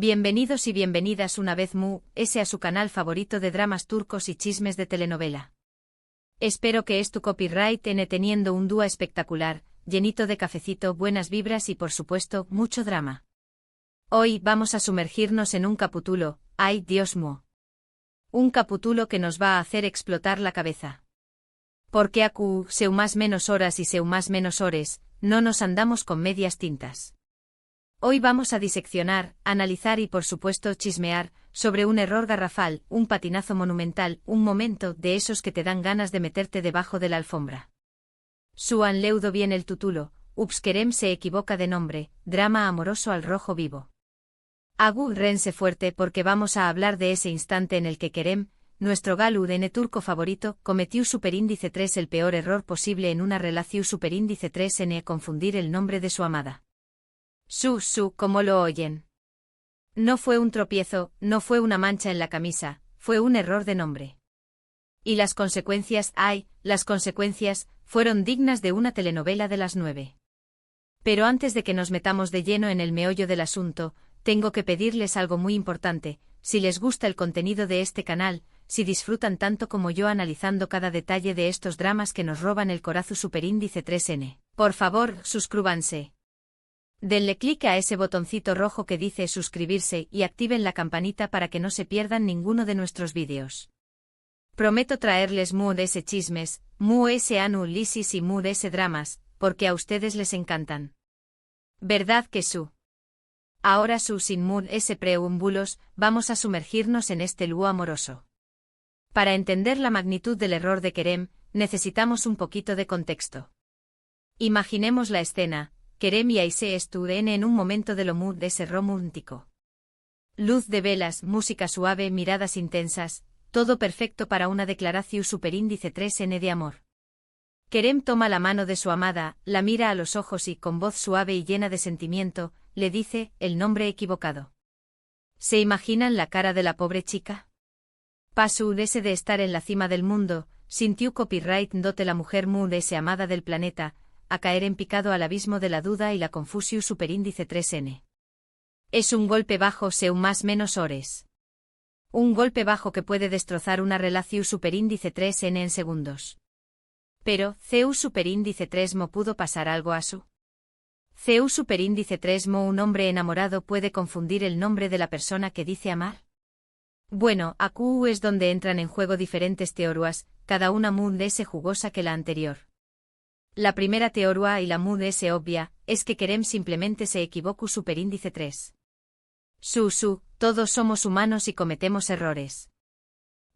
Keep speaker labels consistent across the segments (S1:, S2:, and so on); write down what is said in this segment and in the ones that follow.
S1: Bienvenidos y bienvenidas una vez a su canal favorito de dramas turcos y chismes de telenovela. Espero que tu copyright teniendo un dúo espectacular, llenito de cafecito, buenas vibras y por supuesto, mucho drama. Hoy vamos a sumergirnos en un capítulo, ¡ay Dios mío! Un capítulo que nos va a hacer explotar la cabeza. Porque seu más menos horas y seu más menos hores, no nos andamos con medias tintas. Hoy vamos a diseccionar, analizar y por supuesto chismear, sobre un error garrafal, un patinazo monumental, un momento de esos que te dan ganas de meterte debajo de la alfombra. Han leudo bien el título, Kerem se equivoca de nombre, drama amoroso al rojo vivo. Rense fuerte porque vamos a hablar de ese instante en el que Kerem, nuestro galu de turco favorito, cometió superíndice 3 el peor error posible en una relación superíndice 3 confundir el nombre de su amada. Como lo oyen. No fue un tropiezo, no fue una mancha en la camisa, fue un error de nombre. Y las consecuencias, las consecuencias, fueron dignas de una telenovela de las 9. Pero antes de que nos metamos de lleno en el meollo del asunto, tengo que pedirles algo muy importante: si les gusta el contenido de este canal, si disfrutan tanto como yo analizando cada detalle de estos dramas que nos roban el corazón superíndice 3N, por favor, suscríbanse. Denle clic a ese botoncito rojo que dice suscribirse y activen la campanita para que no se pierdan ninguno de nuestros vídeos. Prometo traerles ese chismes, ese análisis y ese dramas, porque a ustedes les encantan. ¿Verdad que Ahora sin ese preámbulos, vamos a sumergirnos en este lío amoroso. Para entender la magnitud del error de Kerem, necesitamos un poquito de contexto. Imaginemos la escena. Kerem y Ayşe están en un momento de lo ese romántico. Luz de velas, música suave, miradas intensas, todo perfecto para una declaración superíndice 3N de amor. Kerem toma la mano de su amada, la mira a los ojos y con voz suave y llena de sentimiento, le dice el nombre equivocado. ¿Se imaginan la cara de la pobre chica? Pasó ese de estar en la cima del mundo, sintió copyright dote la mujer ese amada del planeta, a caer en picado al abismo de la duda y la confusión superíndice 3N. Es un golpe bajo seu más menos hores. Un golpe bajo que puede destrozar una relación superíndice 3N en segundos. Pero, ¿Ceu superíndice 3 mo pudo pasar algo a su? ¿Ceu superíndice 3 mo un hombre enamorado puede confundir el nombre de la persona que dice amar? Bueno, aquí es donde entran en juego diferentes teorías, cada una ese jugosa que la anterior. La primera teoría y la ese obvia, es que Kerem simplemente se equivocó superíndice 3. Todos somos humanos y cometemos errores.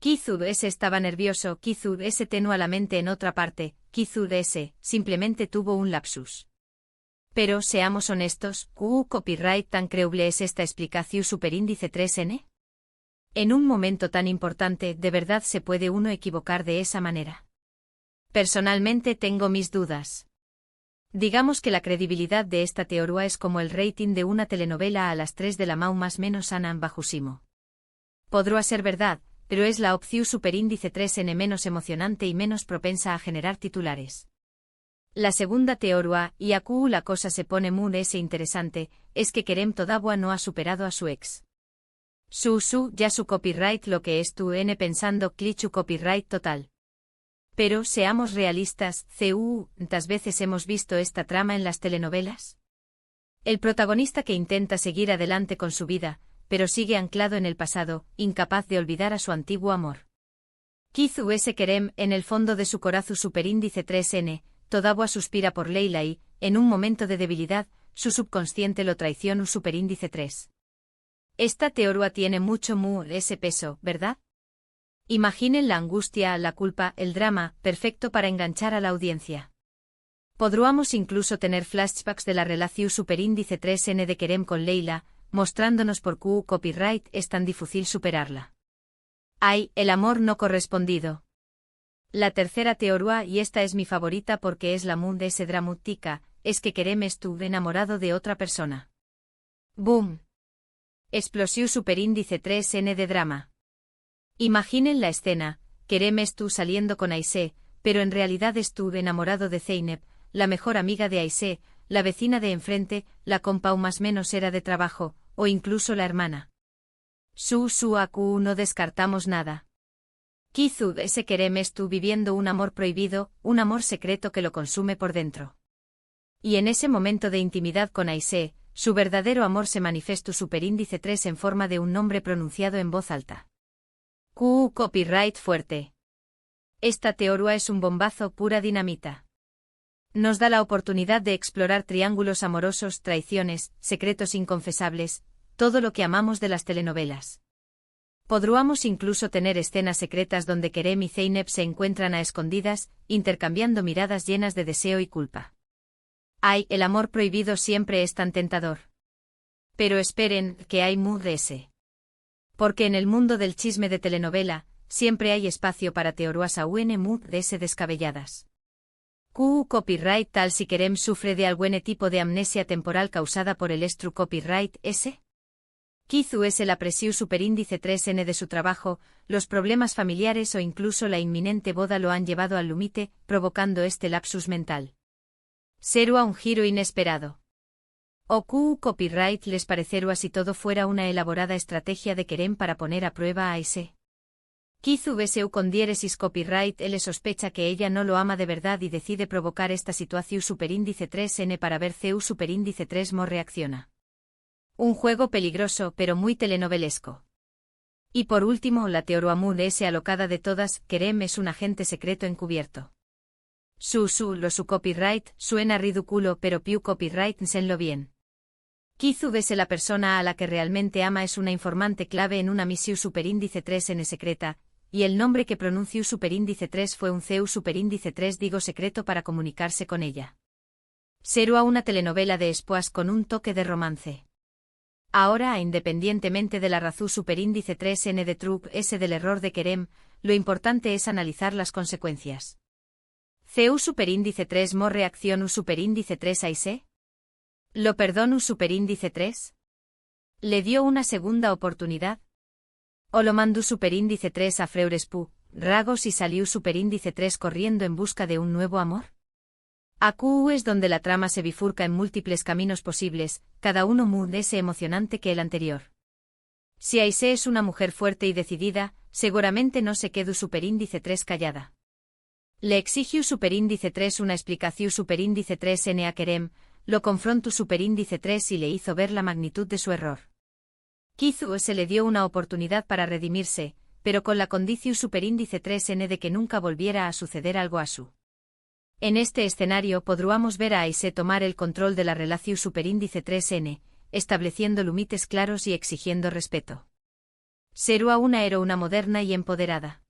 S1: Quizá ese estaba nervioso, quizá ese tenía la mente en otra parte, quizá ese simplemente tuvo un lapsus. Pero seamos honestos, copyright tan creíble es esta explicación superíndice 3N? En un momento tan importante, ¿de verdad se puede uno equivocar de esa manera? Personalmente tengo mis dudas. Digamos que la credibilidad de esta teoría es como el rating de una telenovela a las 3 de la mau más menos Anan Bajusimo. Podrá ser verdad, pero es la opción superíndice 3N menos emocionante y menos propensa a generar titulares. La segunda teoría, y aquí la cosa se pone ese interesante, es que Kerem todavía no ha superado a su ex. Ya su copyright lo que es pensando clichu copyright total. Pero seamos realistas, ¿cuántas veces hemos visto esta trama en las telenovelas? El protagonista que intenta seguir adelante con su vida, pero sigue anclado en el pasado, incapaz de olvidar a su antiguo amor. Quizá ese Kerem, en el fondo de su corazón superíndice 3N, todavía suspira por Leyla y, en un momento de debilidad, su subconsciente lo traiciona superíndice 3. Esta teoría tiene mucho ese peso, ¿verdad? Imaginen la angustia, la culpa, el drama, perfecto para enganchar a la audiencia. Podríamos incluso tener flashbacks de la relación superíndice 3N de Kerem con Leyla, mostrándonos por qué copyright es tan difícil superarla. El amor no correspondido. La tercera teoría, y esta es mi favorita porque es la ese dramática, es que Kerem estuvo enamorado de otra persona. ¡Boom! Explosión superíndice 3N de drama. Imaginen la escena: Kerem estuvo saliendo con Ayşe, pero en realidad estuvo enamorado de Zeynep, la mejor amiga de Ayşe, la vecina de enfrente, la compa más menos era de trabajo, o incluso la hermana. Su Aku no descartamos nada. Kizu ese Kerem es tú viviendo un amor prohibido, un amor secreto que lo consume por dentro. Y en ese momento de intimidad con Aise, su verdadero amor se manifestó superíndice 3 en forma de un nombre pronunciado en voz alta. Copyright fuerte. Esta teoría es un bombazo, pura dinamita. Nos da la oportunidad de explorar triángulos amorosos, traiciones, secretos inconfesables, todo lo que amamos de las telenovelas. Podríamos incluso tener escenas secretas donde Kerem y Zeynep se encuentran a escondidas, intercambiando miradas llenas de deseo y culpa. Ay, el amor prohibido siempre es tan tentador. Pero esperen, que hay mood de ese. Porque en el mundo del chisme de telenovela, siempre hay espacio para teorías aún mood de ese descabelladas. Copyright tal si Kerem sufre de algún tipo de amnesia temporal causada por el estru copyright ese. Kizu es el apreciu superíndice 3N de su trabajo, los problemas familiares o incluso la inminente boda lo han llevado al límite, provocando este lapsus mental. Será un giro inesperado. O copyright les parecerá si todo fuera una elaborada estrategia de Kerem para poner a prueba a ese. Kizu beseu con diéresis copyright él sospecha que ella no lo ama de verdad y decide provocar esta situación superíndice 3N para ver Ceu superíndice 3 mo reacciona. Un juego peligroso pero muy telenovelesco. Y por último la teoría de ese alocada de todas, Kerem es un agente secreto encubierto. Su copyright suena ridículo pero piu copyright senlo bien. Kizu vese la persona a la que realmente ama es una informante clave en una misión superíndice 3N secreta, y el nombre que pronunció superíndice 3 fue un Ceu superíndice 3 digo secreto para comunicarse con ella. Será una telenovela de espoas con un toque de romance. Ahora, independientemente de la razón superíndice 3N de Trup ese del error de Kerem, lo importante es analizar las consecuencias. Ceu superíndice 3 mo reacción u superíndice 3 Aise? ¿Lo perdonó superíndice 3? ¿Le dio una segunda oportunidad? ¿O lo mandó superíndice 3 a Freurespu, Ragos y salió superíndice 3 corriendo en busca de un nuevo amor? Aku es donde la trama se bifurca en múltiples caminos posibles, cada uno muy ese emocionante que el anterior. Si Aise es una mujer fuerte y decidida, seguramente no se quedó superíndice 3 callada. Le exigió superíndice 3 una explicación superíndice 3N a Kerem, lo confrontó superíndice 3 y le hizo ver la magnitud de su error. Kizu se le dio una oportunidad para redimirse, pero con la condición superíndice 3N de que nunca volviera a suceder algo a su. En este escenario podríamos ver a Aise tomar el control de la relación superíndice 3N, estableciendo límites claros y exigiendo respeto. Será una heroína moderna y empoderada.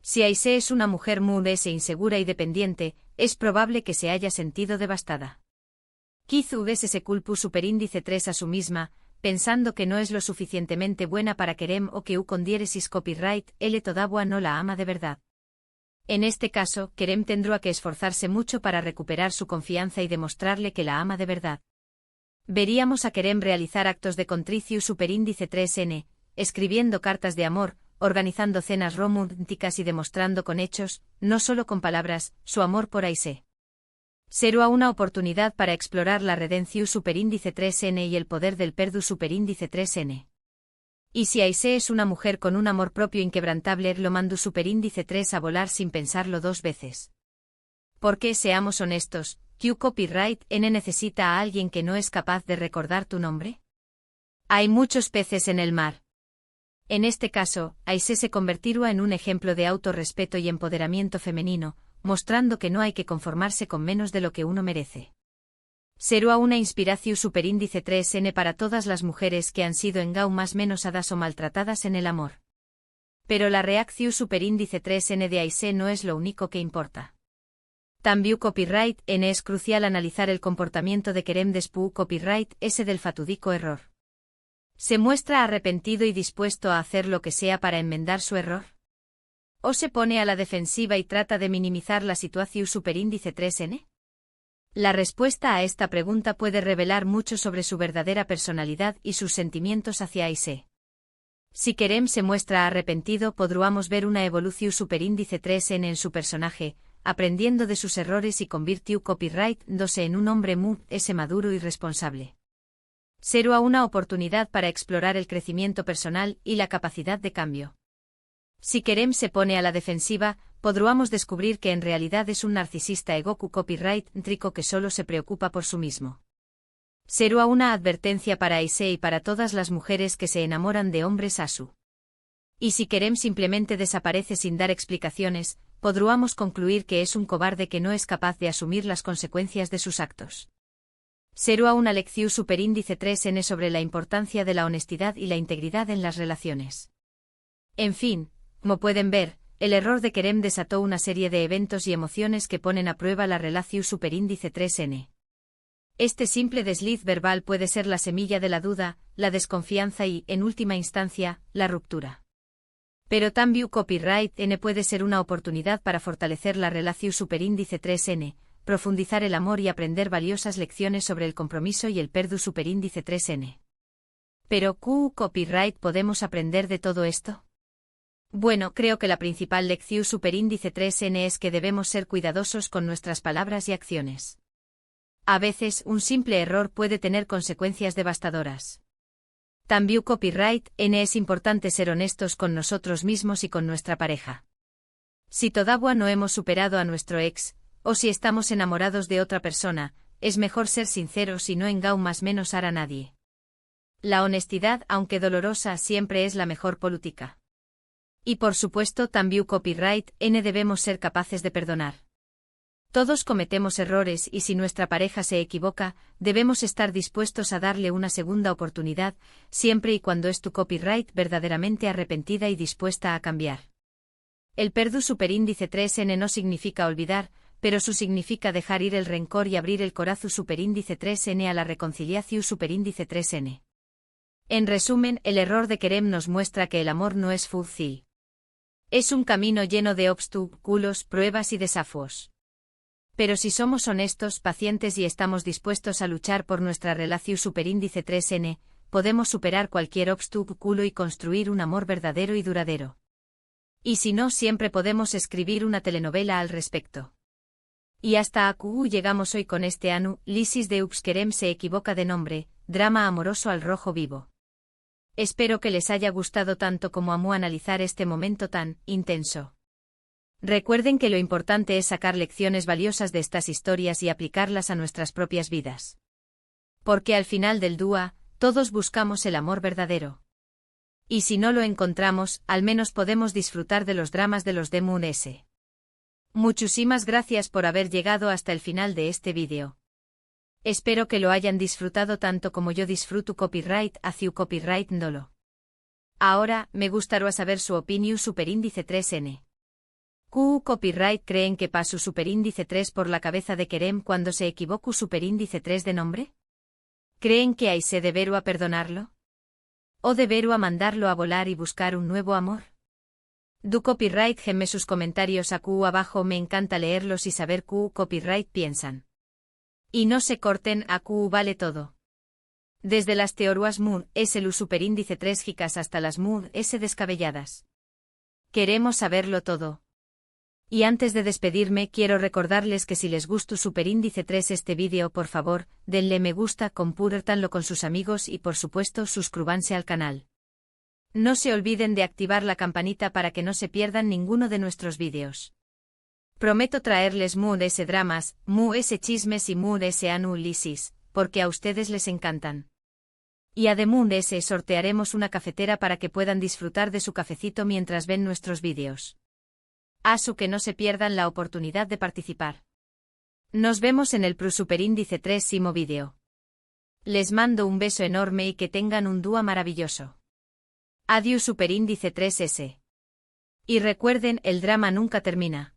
S1: Si Aise es una mujer muy insegura y dependiente, es probable que se haya sentido devastada. Kizu se culpó superíndice 3 a su misma, pensando que no es lo suficientemente buena para Kerem o que con diéresis copyright L todavía no la ama de verdad. En este caso, Kerem tendrá que esforzarse mucho para recuperar su confianza y demostrarle que la ama de verdad. Veríamos a Kerem realizar actos de contricio superíndice 3N, escribiendo cartas de amor, organizando cenas románticas y demostrando con hechos, no solo con palabras, su amor por Aise. Será una oportunidad para explorar la redención superíndice 3N y el poder del perdu superíndice 3N. Y si Aise es una mujer con un amor propio inquebrantable, lo mando superíndice 3 a volar sin pensarlo dos veces. Porque seamos honestos, ¿Q copyright N necesita a alguien que no es capaz de recordar tu nombre? Hay muchos peces en el mar. En este caso, Aise se convertirá en un ejemplo de autorrespeto y empoderamiento femenino, mostrando que no hay que conformarse con menos de lo que uno merece. Será una inspiración superíndice 3N para todas las mujeres que han sido más menosadas o maltratadas en el amor. Pero la reacción superíndice 3N de Aise no es lo único que importa. También copyright N es crucial analizar el comportamiento de Kerem después copyright S del fatídico error. ¿Se muestra arrepentido y dispuesto a hacer lo que sea para enmendar su error? ¿O se pone a la defensiva y trata de minimizar la situación superíndice 3N? La respuesta a esta pregunta puede revelar mucho sobre su verdadera personalidad y sus sentimientos hacia Aise. Si Kerem se muestra arrepentido, podríamos ver una evolución superíndice 3N en su personaje, aprendiendo de sus errores y convirtió copyright 2 en un hombre muy maduro y responsable. Será una oportunidad para explorar el crecimiento personal y la capacidad de cambio. Si Kerem se pone a la defensiva, podremos descubrir que en realidad es un narcisista egoku copyright trico que solo se preocupa por sí mismo. Será una advertencia para Aise y para todas las mujeres que se enamoran de hombres asu. Y si Kerem simplemente desaparece sin dar explicaciones, podremos concluir que es un cobarde que no es capaz de asumir las consecuencias de sus actos. Será una lección superíndice 3n sobre la importancia de la honestidad y la integridad en las relaciones. En fin, como pueden ver, el error de Kerem desató una serie de eventos y emociones que ponen a prueba la relación superíndice 3n. Este simple desliz verbal puede ser la semilla de la duda, la desconfianza y, en última instancia, la ruptura. Pero también copyright n puede ser una oportunidad para fortalecer la relación superíndice 3n, profundizar el amor y aprender valiosas lecciones sobre el compromiso y el perdu superíndice 3n. Pero, ¿qué copyright podemos aprender de todo esto? Bueno, creo que la principal lección superíndice 3n es que debemos ser cuidadosos con nuestras palabras y acciones. A veces, un simple error puede tener consecuencias devastadoras. También copyright n es importante ser honestos con nosotros mismos y con nuestra pareja. Si todavía no hemos superado a nuestro ex, o si estamos enamorados de otra persona, es mejor ser sinceros y no más menos a nadie. La honestidad, aunque dolorosa, siempre es la mejor política. Y por supuesto también copyright n debemos ser capaces de perdonar. Todos cometemos errores y si nuestra pareja se equivoca, debemos estar dispuestos a darle una segunda oportunidad, siempre y cuando es tu copyright verdaderamente arrepentida y dispuesta a cambiar. El perdu superíndice 3n no significa olvidar, pero su significa dejar ir el rencor y abrir el corazón superíndice 3n a la reconciliación superíndice 3n. En resumen, el error de Kerem nos muestra que el amor no es fácil. Es un camino lleno de obstáculos, pruebas y desafíos. Pero si somos honestos, pacientes y estamos dispuestos a luchar por nuestra relación superíndice 3n, podemos superar cualquier obstáculo y construir un amor verdadero y duradero. Y si no, siempre podemos escribir una telenovela al respecto. Y hasta aquí llegamos hoy con este análisis de Kerem se equivoca de nombre, drama amoroso al rojo vivo. Espero que les haya gustado tanto como a mí analizar este momento tan intenso. Recuerden que lo importante es sacar lecciones valiosas de estas historias y aplicarlas a nuestras propias vidas. Porque al final del día, todos buscamos el amor verdadero. Y si no lo encontramos, al menos podemos disfrutar de los dramas de los Demon S. Muchísimas gracias por haber llegado hasta el final de este vídeo. Espero que lo hayan disfrutado tanto como yo disfruto copyright hacia copyright dolo. Ahora, me gustaría saber su opinión superíndice 3n. ¿Qué copyright creen que pasó superíndice 3 por la cabeza de Kerem cuando se equivocó superíndice 3 de nombre? ¿Creen que Aise deberá perdonarlo? ¿O deberá mandarlo a volar y buscar un nuevo amor? Du copyright gemme sus comentarios aquí abajo, me encanta leerlos y saber qué copyright piensan. Y no se corten, aquí vale todo. Desde las teorías Moon S el superíndice 3 gicas hasta las Moon S descabelladas. Queremos saberlo todo. Y antes de despedirme quiero recordarles que si les gustó superíndice 3 este vídeo, por favor, denle me gusta, compártanlo con sus amigos y por supuesto suscríbanse al canal. No se olviden de activar la campanita para que no se pierdan ninguno de nuestros vídeos. Prometo traerles Mood S dramas, Mood S chismes y Mood S análisis, porque a ustedes les encantan. Y además de ese sortearemos una cafetera para que puedan disfrutar de su cafecito mientras ven nuestros vídeos. Asu que no se pierdan la oportunidad de participar. Nos vemos en el superíndice 3º vídeo. Les mando un beso enorme y que tengan un día maravilloso. Adiós superíndice 3S. Y recuerden, el drama nunca termina.